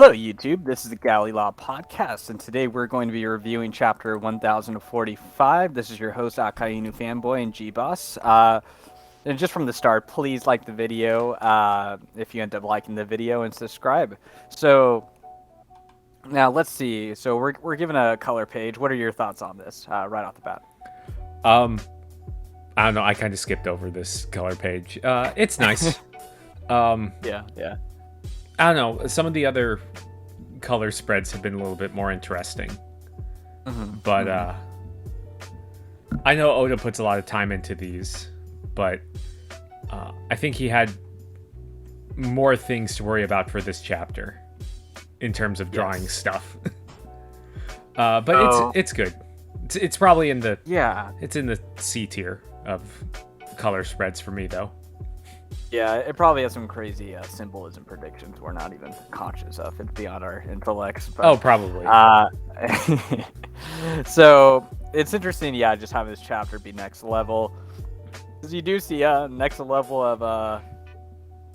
Hello, YouTube. This is the Galley La Podcast, and today we're going to be reviewing Chapter 1045. This is your host, Akainu Fanboy and Geboss. And just from the start, please like the video if you end up liking the video, and subscribe. So, now let's see. So we're given a color page. What are your thoughts on this right off the bat? I don't know. I kind of skipped over this color page. It's nice. Yeah. I don't know. Some of the other color spreads have been a little bit more interesting. But I know Oda puts a lot of time into these, but I think he had more things to worry about for this chapter in terms of drawing stuff. But it's good. It's probably in the it's in the C tier of color spreads for me, though. Yeah, it probably has some crazy symbolism predictions we're not even conscious of. It's beyond our intellects. But, probably. So it's interesting, just having this chapter be next level, because you do see next level of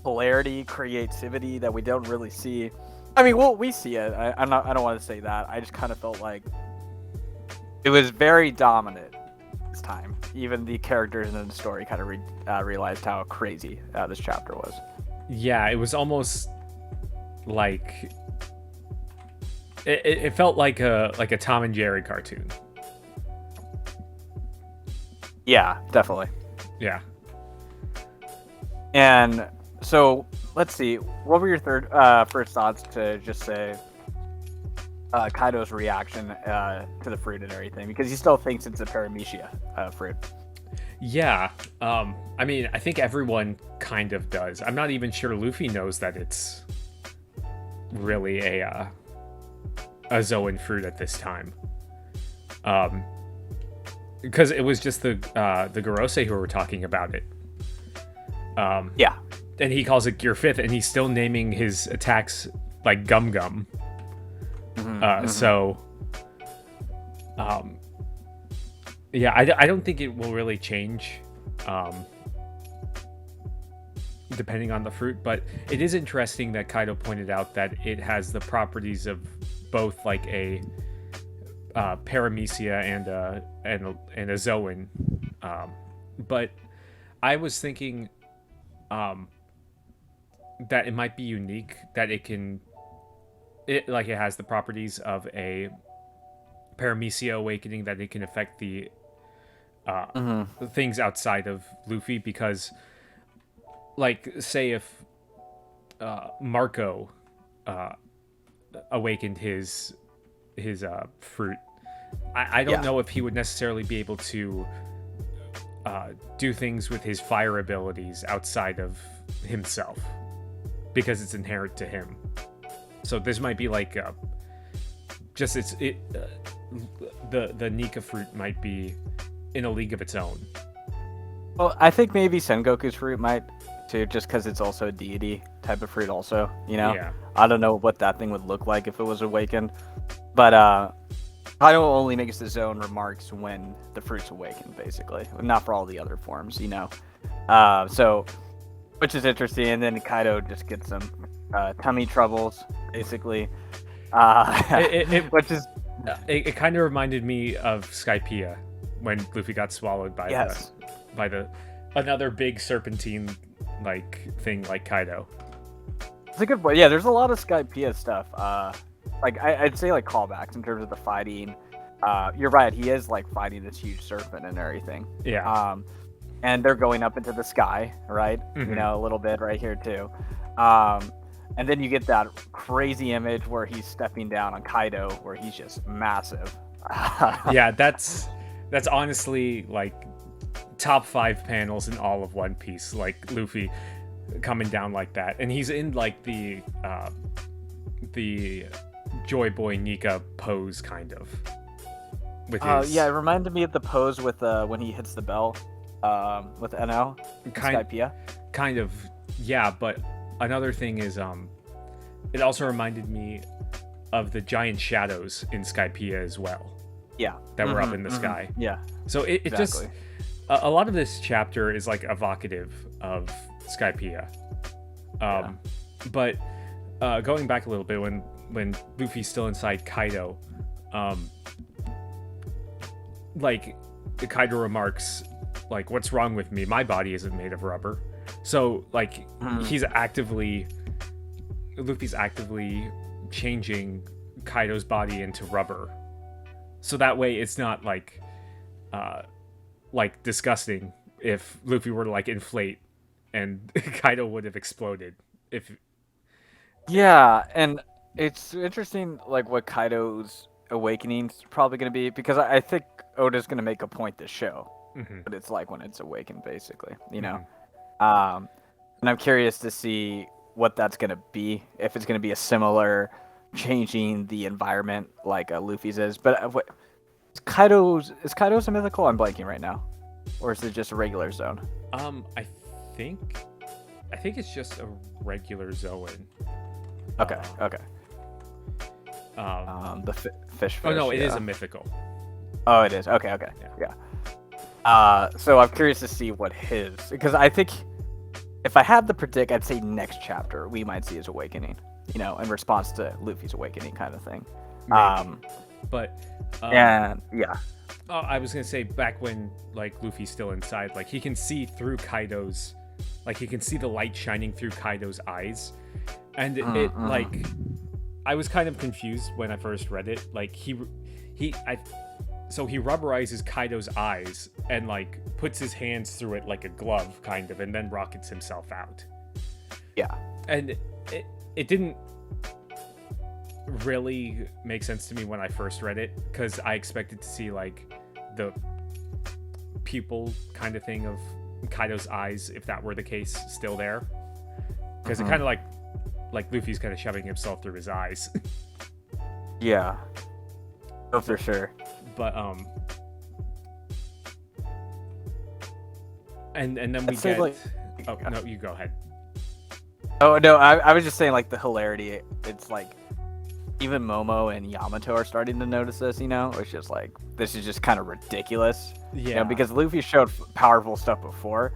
polarity, creativity that we don't really see. I mean, we see it. I don't want to say that. I just kind of felt like it was very dominant this time. Even the characters in the story kind of realized how crazy this chapter was. Yeah, it was almost like it felt like a Tom and Jerry cartoon. Yeah, definitely. Yeah. And so let's see. What were your first thoughts to just say Kaido's reaction to the fruit and everything? Because he still thinks it's a paramecia fruit. Yeah. I mean, I think everyone kind of does. I'm not even sure Luffy knows that it's really a Zoan fruit at this time. Because it was just the Gorosei who were talking about it. Yeah. And he calls it Gear 5th, and he's still naming his attacks like Gum Gum. So, yeah, I don't think it will really change, depending on the fruit, but it is interesting that Kaido pointed out that it has the properties of both like a paramecia and a Zoan. But I was thinking that it might be unique, that it has the properties of a paramecia awakening, that it can affect the things outside of Luffy, because like say if Marco awakened his fruit, I don't know if he would necessarily be able to do things with his fire abilities outside of himself, because it's inherent to him. So this might be like the Nika fruit might be in a league of its own. Well, I think maybe Sengoku's fruit might too, just because it's also a deity type of fruit also, Yeah. I don't know what that thing would look like if it was awakened, but Kaido only makes his own remarks when the fruit's awakened, basically, not for all the other forms, so, which is interesting. And then Kaido just gets some tummy troubles, basically, which is it kind of reminded me of Skypiea when Luffy got swallowed by the another big serpentine like thing like Kaido. It's a good point. Yeah, there's a lot of Skypiea stuff. Like I'd say like callbacks in terms of the fighting. You're right. He is like fighting this huge serpent and everything. Yeah. And they're going up into the sky, right? A little bit right here too. And then you get that crazy image where he's stepping down on Kaido, where he's just massive. Yeah, that's honestly like top 5 panels in all of One Piece, like Luffy coming down like that, and he's in like the Joy Boy Nika pose, kind of. With his... it reminded me of the pose with when he hits the bell with NL, Skypiea. Kind of, yeah, but another thing is it also reminded me of the giant shadows in Skypiea as well. Yeah. That were up in the sky. Yeah. So it exactly. just... A lot of this chapter is like evocative of Skypiea. But going back a little bit when Luffy's still inside Kaido, like Kaido remarks, like, "What's wrong with me? My body isn't made of rubber." So like Luffy's actively changing Kaido's body into rubber, so that way it's not like disgusting if Luffy were to like inflate and Kaido would have exploded. Yeah, and it's interesting, like, what Kaido's awakening's probably going to be, because I think Oda's going to make a point to show what it's like when it's awakened, basically, you know? And I'm curious to see what that's going to be, if it's going to be a similar changing the environment like Luffy's is. But is Kaido's a mythical? I'm blanking right now. Or is it just a regular zone? I think it's just a regular Zoan. Okay. The fish. Oh no, it is a mythical. Oh, it is. Okay. Yeah. So I'm curious to see what his, because I think if I had to predict, I'd say next chapter we might see his awakening. You know, in response to Luffy's awakening, kind of thing. And yeah. Oh, I was gonna say, back when like Luffy's still inside, like he can see through Kaido's, like he can see the light shining through Kaido's eyes, and like I was kind of confused when I first read it. Like so he rubberizes Kaido's eyes and like puts his hands through it like a glove, kind of, and then rockets himself out. Yeah, and it didn't really make sense to me when I first read it, because I expected to see like the pupil kind of thing of Kaido's eyes, if that were the case, still there, because it kind of like Luffy's kind of shoving himself through his eyes. Yeah, oh, for sure. But and then we get like, oh no, you go ahead. Oh no, I was just saying, like, the hilarity. It's like even Momo and Yamato are starting to notice this. You know, it's just like, this is just kind of ridiculous. Yeah. You know, because Luffy showed powerful stuff before,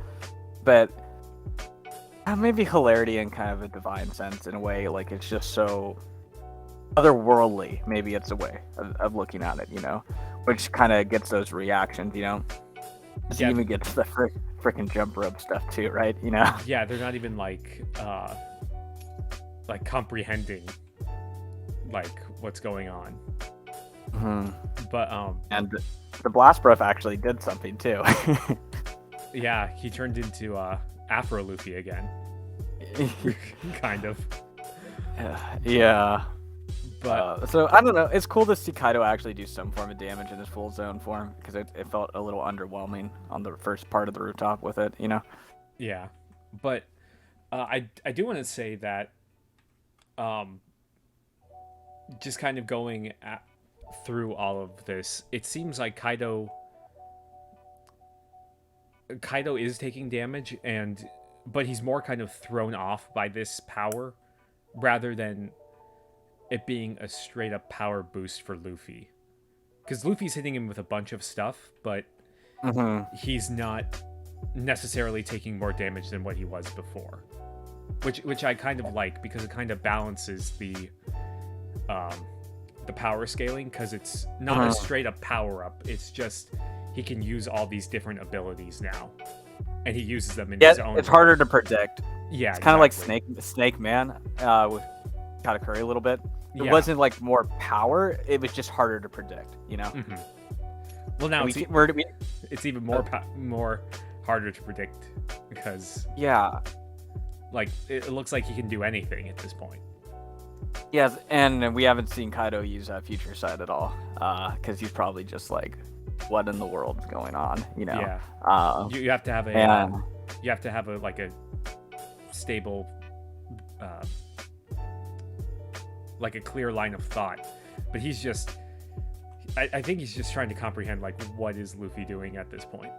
but maybe hilarity in kind of a divine sense, in a way. Like, it's just so otherworldly. Maybe it's a way of looking at it. You know, which kind of gets those reactions. You know, he even gets the freaking jump rope stuff too, right? You know. Yeah, they're not even like comprehending like what's going on. But and the blast breath actually did something too. Yeah, he turned into Afro Luffy again. Kind of. Yeah. But so I don't know. It's cool to see Kaido actually do some form of damage in his full zone form, because it felt a little underwhelming on the first part of the rooftop with it, you know. Yeah, but I do want to say that just kind of going through all of this, it seems like Kaido is taking damage, but he's more kind of thrown off by this power rather than it being a straight up power boost for Luffy. Because Luffy's hitting him with a bunch of stuff, but he's not necessarily taking more damage than what he was before. Which I kind of like, because it kind of balances the power scaling, because it's not a straight up power up. It's just he can use all these different abilities now, and he uses them in his own. It's harder to predict. Yeah, it's kind of like Snake Man with Katakuri a little bit. It wasn't like more power; it was just harder to predict. You know. Well, now it's even more harder to predict, because like it looks like he can do anything at this point. Yes, and we haven't seen Kaido use Future Sight at all, because he's probably just like, what in the world is going on? You know. Yeah. You have to have a like a stable, like a clear line of thought. But he's just, I think he's just trying to comprehend, like, what is Luffy doing at this point.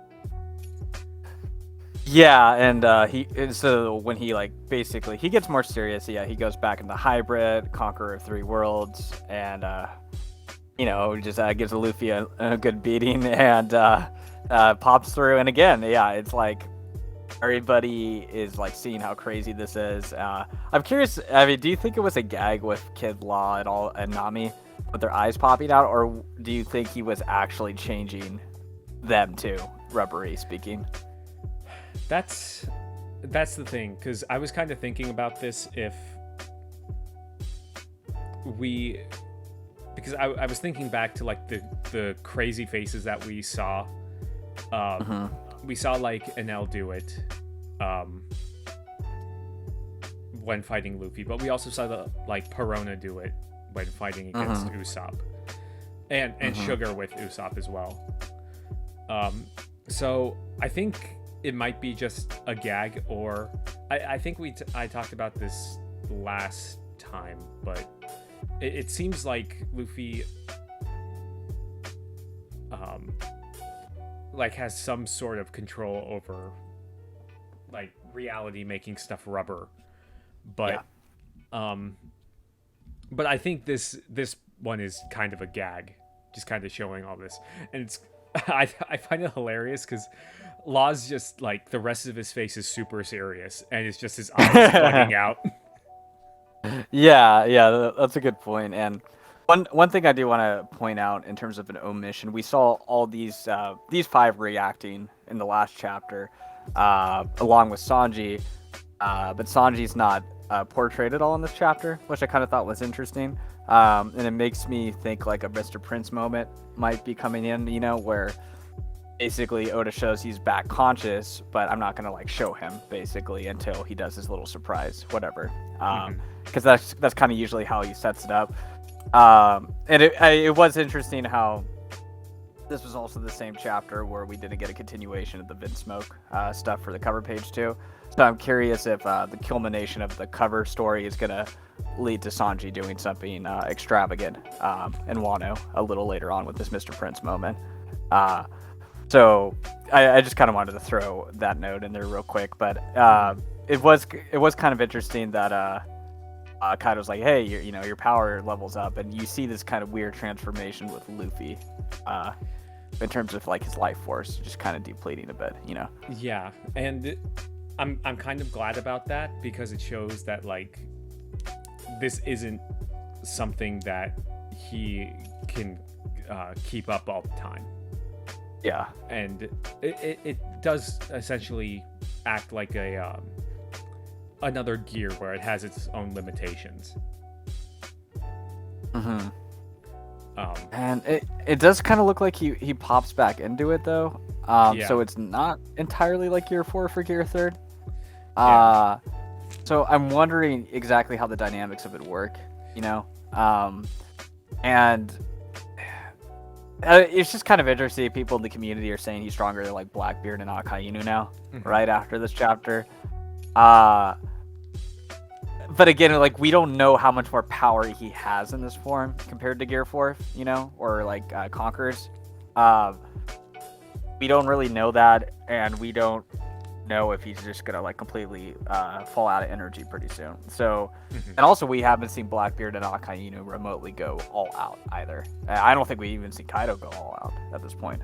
Yeah, and so when he, like, basically he gets more serious, he goes back into hybrid, Conqueror of Three Worlds, and you know, just gives Luffy a good beating, and pops through. And again, it's like everybody is like seeing how crazy this is. I'm curious. I mean, do you think it was a gag with Kid Law and all and Nami with their eyes popping out, or do you think he was actually changing them too, rubbery speaking? That's the thing, because I was kind of thinking about this because I was thinking back to like the crazy faces that we saw. We saw like Enel do it when fighting Luffy, but we also saw like Perona do it when fighting against Usopp, and Sugar with Usopp as well. So I think it might be just a gag, or I think I talked about this last time, but it seems like Luffy like has some sort of control over like reality, making stuff rubber, but but I think this one is kind of a gag, just kind of showing all this, and it's I find it hilarious because Law's just like the rest of his face is super serious, and it's just his eyes bugging out. Yeah, that's a good point. And one thing I do want to point out in terms of an omission, we saw all these 5 reacting in the last chapter, along with Sanji, but Sanji's not portrayed at all in this chapter, which I kind of thought was interesting. And it makes me think like a Mr. Prince moment might be coming in, you know, where basically Oda shows he's back conscious, but I'm not gonna like show him basically until he does his little surprise, whatever. Because that's kind of usually how he sets it up. And it was interesting how this was also the same chapter where we didn't get a continuation of the Vinsmoke stuff for the cover page too. So I'm curious if the culmination of the cover story is gonna lead to Sanji doing something extravagant in Wano a little later on with this Mr. Prince moment. So I just kind of wanted to throw that note in there real quick, but it was kind of interesting that Kaido's like, hey, your power levels up, and you see this kind of weird transformation with Luffy, in terms of like his life force just kind of depleting a bit, you know. Yeah, and I'm kind of glad about that, because it shows that like this isn't something that he can keep up all the time. Yeah, and it does essentially act like a another gear where it has its own limitations. And it does kind of look like he pops back into it though. So it's not entirely like Gear 4 for Gear 3rd. So I'm wondering exactly how the dynamics of it work, you know. And it's just kind of interesting. People in the community are saying he's stronger than like Blackbeard and Akainu now, right after this chapter. But again, like we don't know how much more power he has in this form compared to Gear 4, you know, or like Conquerors. We don't really know that, and we don't know if he's just gonna like completely fall out of energy pretty soon. So, and also we haven't seen Blackbeard and Akainu remotely go all out either. I don't think we even see Kaido go all out at this point.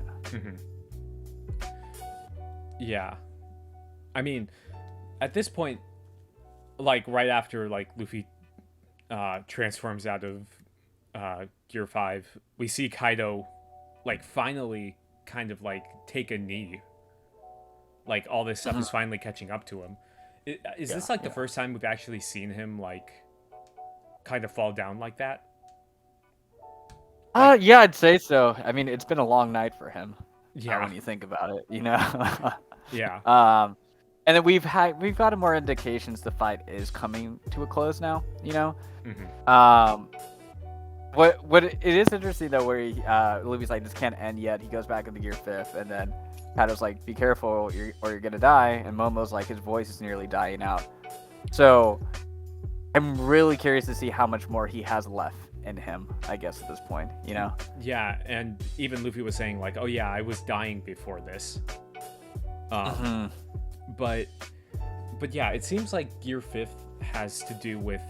Yeah, I mean, at this point, like right after like Luffy transforms out of Gear 5, we see Kaido like finally kind of like take a knee. Like all this stuff is finally catching up to him. Is this like the first time we've actually seen him like kind of fall down like that? Yeah, I'd say so. I mean, it's been a long night for him. Yeah, when you think about it, you know. Yeah. And then we've gotten more indications the fight is coming to a close now, you know. What it is interesting though, where Luffy's like, this can't end yet. He goes back into Gear 5th, and then Kaido's like, be careful, or you're gonna die. And Momo's like, his voice is nearly dying out. So I'm really curious to see how much more he has left in him, I guess, at this point, you know. Yeah, and even Luffy was saying like, oh yeah, I was dying before this. But yeah, it seems like Gear 5th has to do with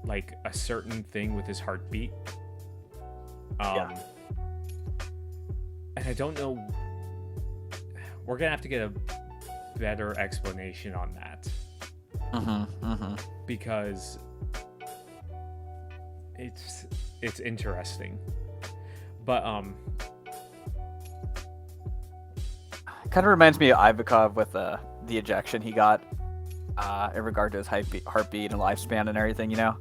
like a certain thing with his heartbeat. And I don't know. We're gonna have to get better explanation on that. Because it's interesting. But kind of reminds me of Ivakov with the ejection he got in regard to his heartbeat and lifespan and everything, you know.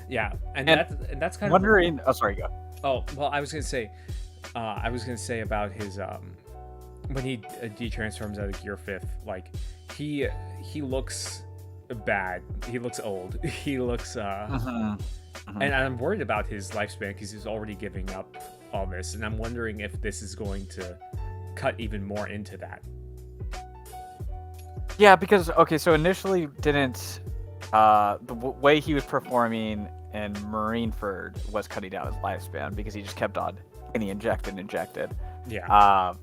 Yeah, and that's kind wondering. Oh, sorry, go. Oh, well, I was gonna say about his when he de-transforms out of Gear 5th, like he looks bad. He looks old. He looks and I'm worried about his lifespan because he's already giving up all this, and I'm wondering if this is going to cut even more into that. Yeah, because so initially didn't the way he was performing in Marineford was cutting down his lifespan because he just kept on getting injected. Yeah.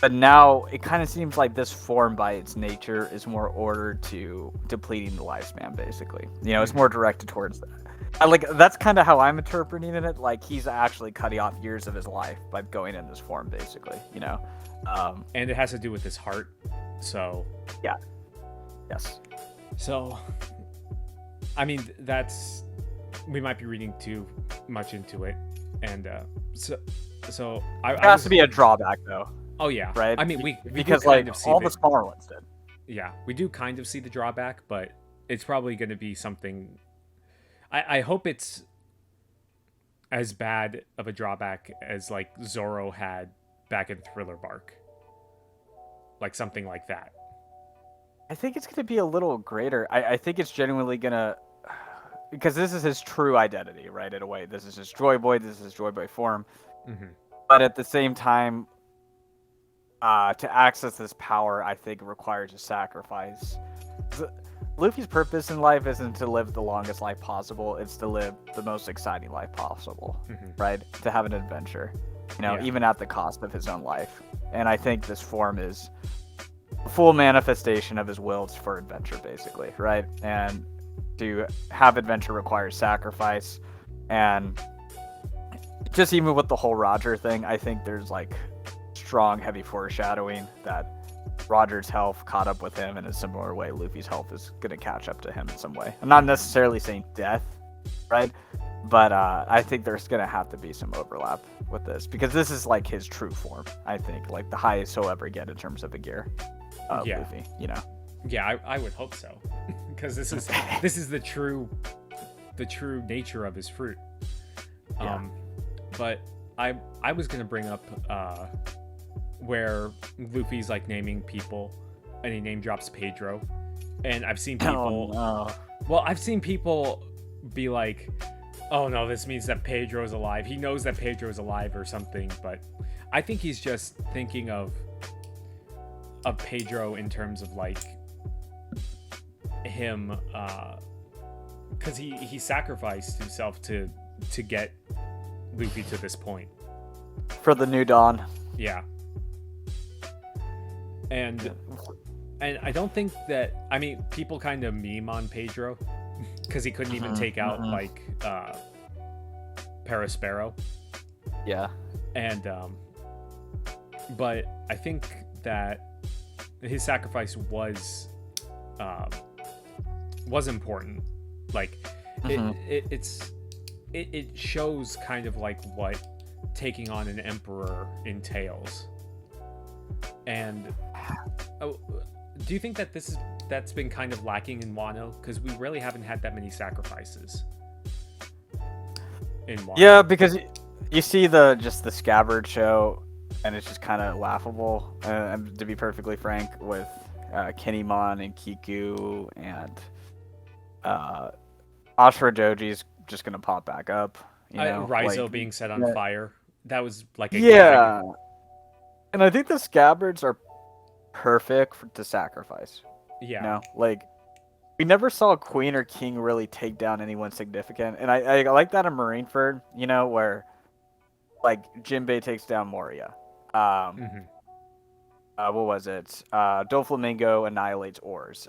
But now it kind of seems like this form by its nature is more ordered to depleting the lifespan, basically. You know, it's more directed towards that. That's kind of how I'm interpreting it. Like, he's actually cutting off years of his life by going in this form, basically, you know. And it has to do with his heart, so... Yeah. Yes. So, I mean, we might be reading too much into it, and it has to be a drawback, though. Oh yeah, right. I mean, we because like all the smaller ones did. Yeah, we do kind of see the drawback, but it's probably going to be something. I hope it's as bad of a drawback as like Zoro had back in Thriller Bark, like something like that. I think it's going to be a little greater. I think it's genuinely going to, because this is his true identity, right? In a way, this is his Joy Boy. This is his Joy Boy form. But at the same time, to access this power, I think requires a sacrifice. Luffy's purpose in life isn't to live the longest life possible. It's to live the most exciting life possible, right? To have an adventure, you know, even at the cost of his own life. And I think this form is a full manifestation of his will for adventure, basically, right? And to have adventure requires sacrifice. And just even with the whole Roger thing, I think there's like strong, heavy foreshadowing that Roger's health caught up with him in a similar way. Luffy's health is going to catch up to him in some way. I'm not necessarily saying death, right? But I think there's going to have to be some overlap with this because this is like his true form, I think. Like the highest he'll ever get in terms of a gear. Luffy, you know? Yeah, I would hope so. Because this is the true nature of his fruit. But I was going to bring up where Luffy's like naming people and he name drops Pedro, and I've seen people I've seen people be like, oh no, this means that Pedro's alive. He knows that Pedro's alive or something, but I think he's just thinking of Pedro in terms of like him because he sacrificed himself to get Luffy to this point for the New Dawn. Yeah. And I don't think that, I mean, people kind of meme on Pedro because he couldn't even take out like Paraspero. Yeah. And but I think that his sacrifice was important. Like it shows kind of like what taking on an emperor entails. And do you think that that's been kind of lacking in Wano? Because we really haven't had that many sacrifices in Wano. Yeah, because you see the Scabbard show, and it's just kind of laughable. To be perfectly frank, with Kinemon and Kiku and Ashura Doji's just gonna pop back up. You know, Raizo like, being set on fire. That was like a gag. And I think the Scabbards are perfect to sacrifice. Yeah. You know, like we never saw Queen or King really take down anyone significant, and I like that in Marineford. You know, where like Jinbei takes down Moria. What was it? Doflamingo annihilates Oars.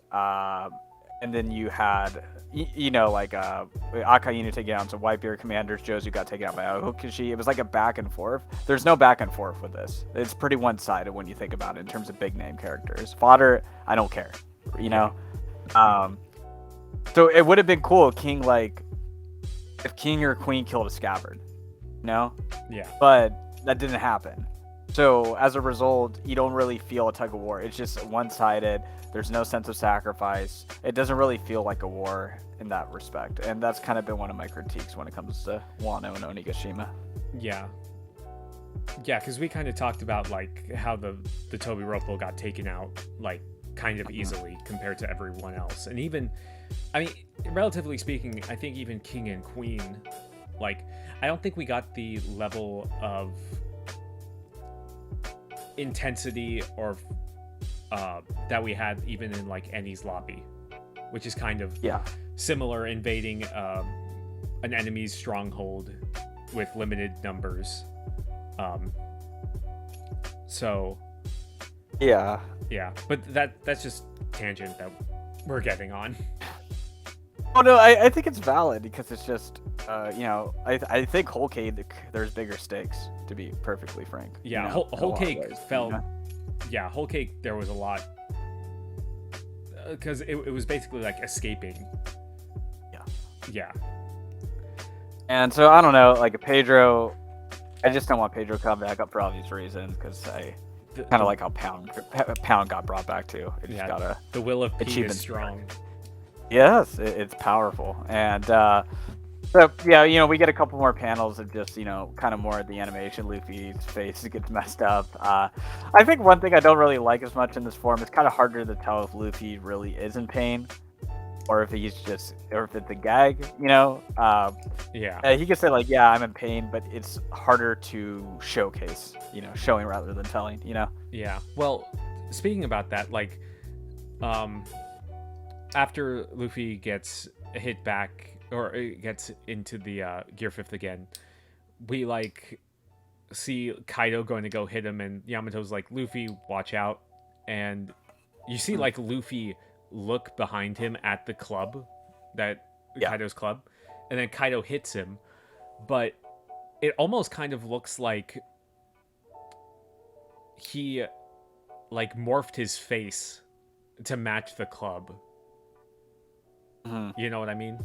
and then you had like Akainu taken out some Whitebeard commanders. Jozu got taken out by Aokishi. It was like a back and forth. There's no back and forth with this. It's pretty one-sided when you think about it in terms of big name characters. Fodder, I don't care. So it would have been cool if King or Queen killed a Scabbard. Yeah. But that didn't happen. So as a result, you don't really feel a tug of war. It's just one-sided. There's no sense of sacrifice. It doesn't really feel like a war in that respect. And that's kind of been one of my critiques when it comes to Wano and Onigashima. Yeah. Yeah, because we kind of talked about like how the Tobi Roppo got taken out like kind of easily compared to everyone else. And even, I mean, relatively speaking, I think even King and Queen, like, I don't think we got the level of intensity or that we had even in like Eni's lobby, which is kind of similar, invading an enemy's stronghold with limited numbers. So yeah, but that's just tangent that we're getting on. Oh no, I think it's valid because it's just I think Whole Cake there's bigger stakes, to be perfectly frank. Yeah, Whole Cake felt. Yeah, Whole Cake there was a lot because it was basically like escaping. Yeah. And so I don't know, like Pedro, I just don't want Pedro to come back up for obvious reasons because I kind of like how Pound got brought back too. It just got the will of P is strong. Yes, it's powerful. And so yeah, we get a couple more panels of just kind of more of the animation. Luffy's face gets messed up. I think one thing I don't really like as much in this form, it's kind of harder to tell if Luffy really is in pain or if it's a gag. He can say like, yeah, I'm in pain, but it's harder to showcase, showing rather than telling. Yeah. Well, speaking about that, like, after Luffy gets hit back or gets into the Gear 5th again, we like see Kaido going to go hit him, and Yamato's like, Luffy, watch out. And you see like Luffy look behind him at the club, Kaido's club, and then Kaido hits him, but it almost kind of looks like he like morphed his face to match the club. You know what I mean?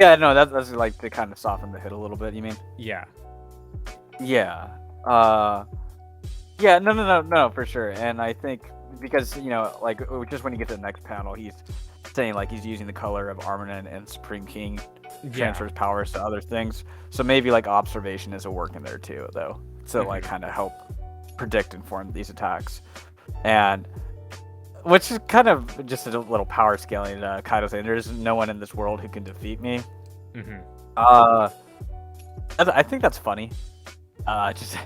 Yeah, no, that's like to kind of soften the hit a little bit, you mean? Yeah. Yeah. Yeah, no, for sure. And I think because, like, just when you get to the next panel, he's saying, like, he's using the color of Armament and Supreme King transfers powers to other things. So maybe, like, observation is a work in there, too, though. So, like, kind of help predict and form these attacks. And which is kind of just a little power scaling. Kaido saying, there's no one in this world who can defeat me. I think that's funny. Just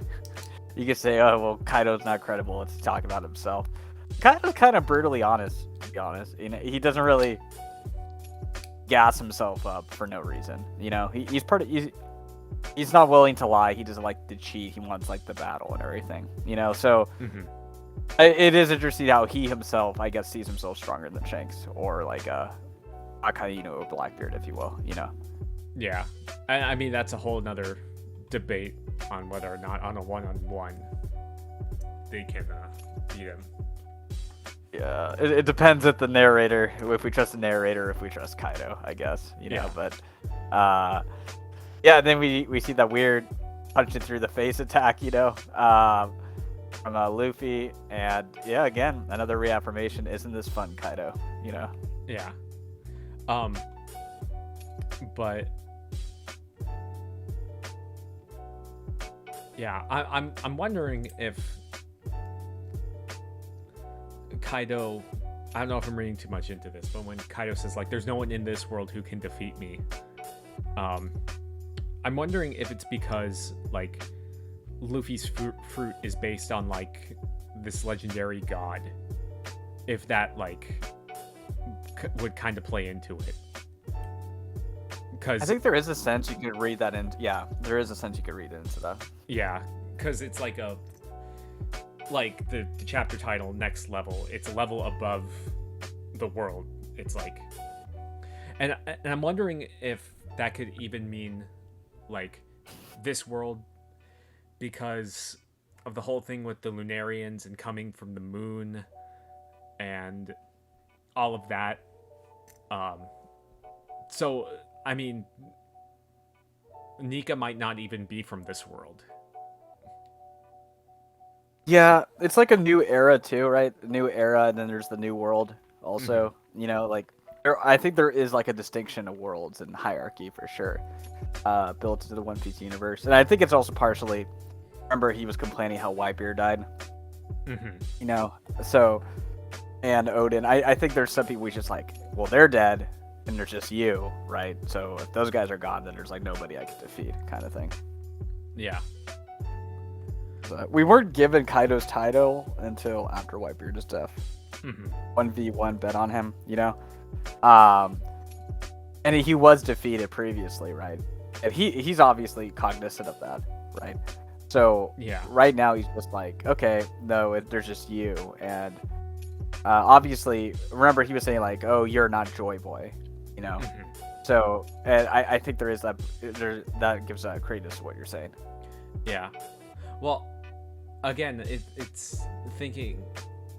you could say, oh, well, Kaido's not credible. Let's talk about himself. Kaido's kind of brutally honest, to be honest. He doesn't really gas himself up for no reason. He's not willing to lie. He doesn't like to cheat. He wants like the battle and everything. So it is interesting how he himself, I guess, sees himself stronger than Shanks or like Akainu or Blackbeard, if you will. Yeah, I mean that's a whole nother debate on whether or not on a one-on-one they can beat him. Yeah, it depends if the narrator, if we trust the narrator, if we trust Kaido, I guess. But then we see that weird punch it through the face attack, from Luffy, and again, another reaffirmation. Isn't this fun, Kaido? Yeah. But yeah, I'm wondering if Kaido, I don't know if I'm reading too much into this, but when Kaido says like, there's no one in this world who can defeat me, I'm wondering if it's because like Luffy's fruit is based on like this legendary god, if that like would kind of play into it. Because I think there is a sense you could read that in. Yeah, there is a sense you could read into that. Yeah, because it's like the chapter title, Next Level. It's a level above the world, it's like, and I'm wondering if that could even mean like this world, because of the whole thing with the Lunarians and coming from the moon and all of that. So I mean, Nika might not even be from this world. Yeah, it's like a new era too, right? New era, and then there's the new world also. You know, like I think there is like a distinction of worlds and hierarchy for sure, built into the One Piece universe, and I think it's also partially. Remember, he was complaining how Whitebeard died. You know, so and Odin. I think there's some people we just like. Well, they're dead, and there's just you, right? So if those guys are gone, then there's like nobody I can defeat, kind of thing. Yeah. We weren't given Kaido's title until after Whitebeard's death. 1v1 bet on him, you know? And he was defeated previously, right? And he's obviously cognizant of that, right? So yeah, right now he's just like, okay, no, there's just you. And obviously, remember he was saying like, oh, you're not Joy Boy, you know? So and I think there is that gives credence to what you're saying. Yeah. Well, again, it's thinking,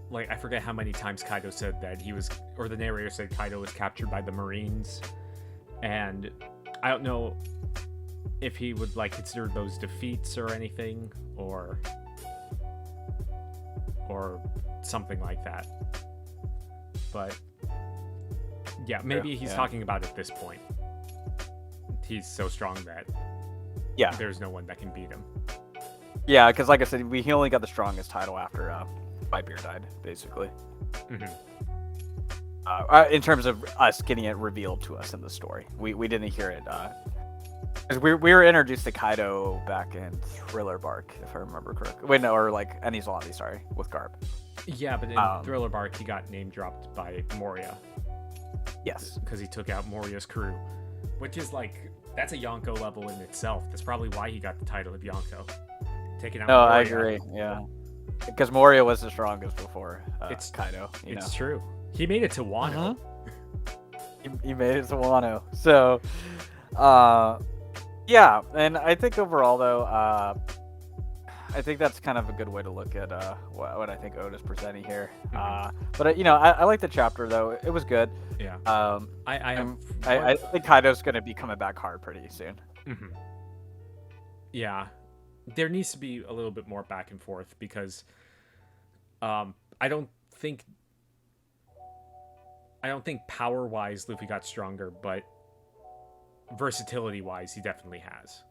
like, I forget how many times Kaido said that he was, or the narrator said Kaido was captured by the Marines, and I don't know if he would, like, consider those defeats or anything, or something like that. But, yeah, maybe he's talking about at this point. He's so strong that there's no one that can beat him. Yeah, because like I said, he only got the strongest title after Whitebeard died, basically. In terms of us getting it revealed to us in the story, we didn't hear it. Because we were introduced to Kaido back in Thriller Bark, if I remember correctly. Wait, no, or like Enies Lobby, sorry, with Garp. Yeah, but in Thriller Bark, he got name dropped by Moria. Yes, because he took out Moria's crew, which is like, that's a Yonko level in itself. That's probably why he got the title of Yonko. Taking out Moria. I agree. Yeah, because Moria was the strongest before it's Kaido. It's true. He made it to Wano. He made it to Wano. So, yeah, and I think overall though, I think that's kind of a good way to look at what I think Oda's presenting here. But I like the chapter though. It was good. Yeah. I think Kaido's going to be coming back hard pretty soon. Yeah. There needs to be a little bit more back and forth because I don't think power-wise Luffy got stronger, but versatility-wise he definitely has.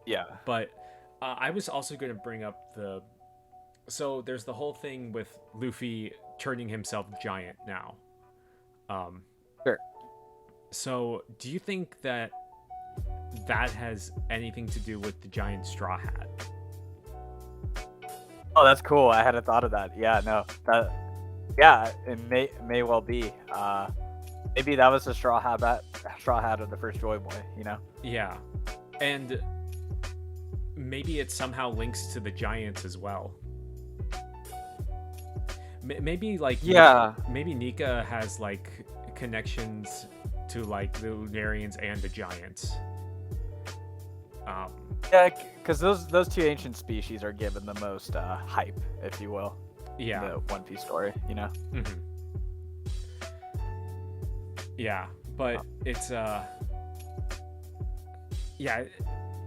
Yeah. But I was also going to bring up so there's the whole thing with Luffy turning himself giant now. Sure. So do you think that has anything to do with the giant straw hat? Oh, that's cool. I hadn't thought of that. Yeah, no. It may well be. Maybe that was the straw hat of the first Joy Boy, you know? Yeah. And maybe it somehow links to the giants as well. Maybe like maybe Nika has like connections to like the Lunarians and the giants. Yeah, because those two ancient species are given the most hype, if you will. Yeah. In the One Piece story, you know. Yeah, but it's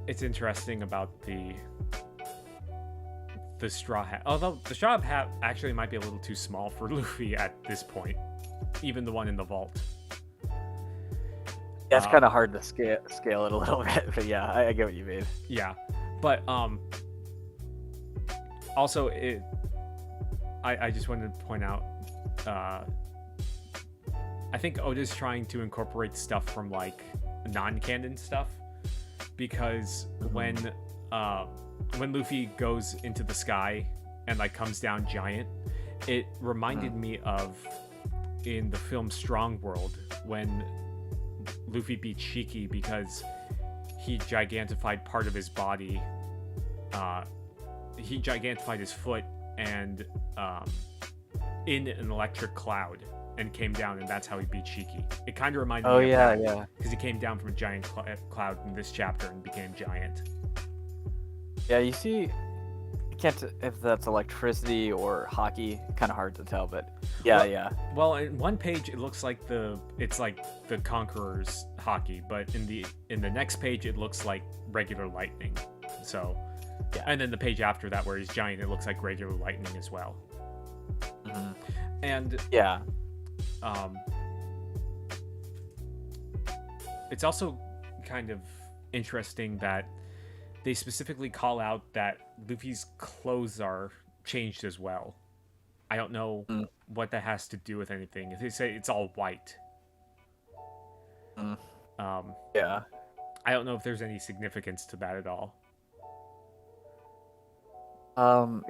it's interesting about the straw hat. Although the straw hat actually might be a little too small for Luffy at this point, even the one in the vault. Yeah, it's kind of hard to scale it a little bit, but yeah, I get what you mean. Yeah, but also I just wanted to point out, I think Oda's trying to incorporate stuff from like non-canon stuff, because when Luffy goes into the sky and like comes down giant, it reminded me of in the film Strong World when Luffy beat Shiki because he gigantified part of his body. He gigantified his foot and in an electric cloud, and came down, and that's how he beat Shiki. It kind of reminded Oh me of yeah, that, yeah. because he came down from a giant cloud in this chapter and became giant. Yeah, you see, I can't if that's electricity or hockey. Kind of hard to tell, but yeah, Well- yeah. Well, in one page it looks like it's like the Conqueror's hockey, but in the next page it looks like regular lightning. So, Yeah. and then the page after that where he's giant, it looks like regular lightning as well. Hmm. And Yeah. it's also kind of interesting that they specifically call out that Luffy's clothes are changed as well. I don't know what that has to do with anything. They say it's all white. Mm. Um, Yeah. I don't know if there's any significance to that at all.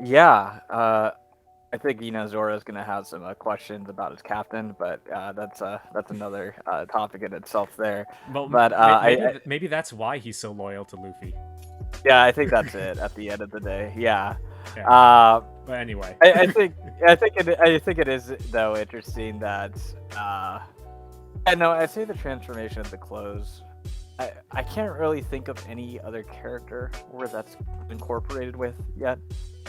Yeah. I think Zoro's gonna have some questions about his captain, but that's another topic in itself there. Well, But maybe that's why he's so loyal to Luffy. yeah, I think that's it at the end of the day. Yeah. Yeah. But anyway, I think it is though interesting that I say the transformation of the clothes. I can't really think of any other character where that's incorporated with yet.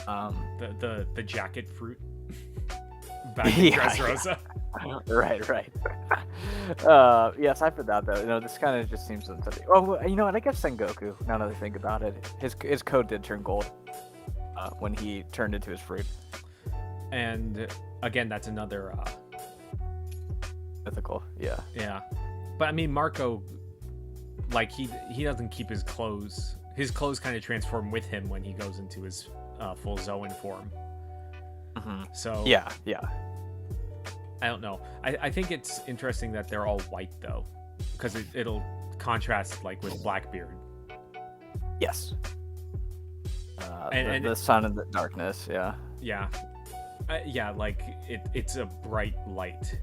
the jacket fruit back in Dressrosa. Right. Yeah, aside from that though, this kind of just seems something. Oh, you know what? I guess Sengoku. Now that I think about it, his coat did turn gold when he turned into his fruit. And again, that's another Mythical, yeah. yeah. But I mean, Marco, like he doesn't keep his clothes. His clothes kind of transform with him when he goes into his full Zoan form. Mm-hmm. So Yeah. I don't know. I think it's interesting that they're all white though, because it'll contrast like with Blackbeard. Yes. And the sun and the darkness, yeah. Yeah, yeah. Like it's a bright light,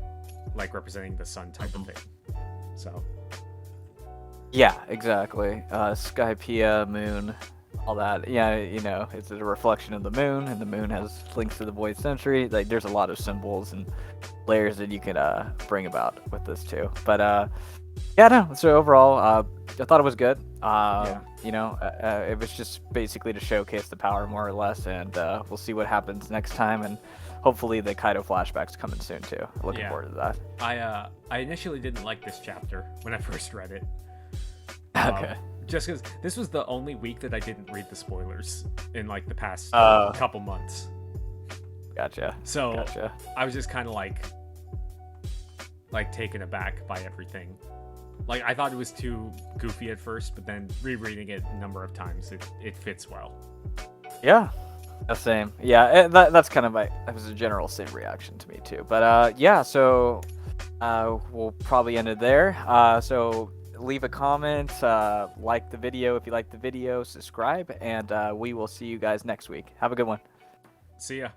like representing the sun type of thing. So Yeah, exactly. Skypiea, moon, all that. Yeah, it's a reflection of the moon, and the moon has links to the void century. Like, there's a lot of symbols and layers that you can bring about with this too. But yeah, no. So overall, I thought it was good. It was just basically to showcase the power more or less, and we'll see what happens next time, and hopefully the Kaido flashback's coming soon too. Looking forward to that. I initially didn't like this chapter when I first read it. Okay. Just because this was the only week that I didn't read the spoilers in like the past couple months. Gotcha. So Gotcha. I was just kind of like taken aback by everything. Like, I thought it was too goofy at first, but then rereading it a number of times, it fits well. Yeah, the same. Yeah, that's kind of that was a general same reaction to me too. But yeah, so we'll probably end it there. So leave a comment, like the video if you like the video, subscribe, and we will see you guys next week. Have a good one. See ya.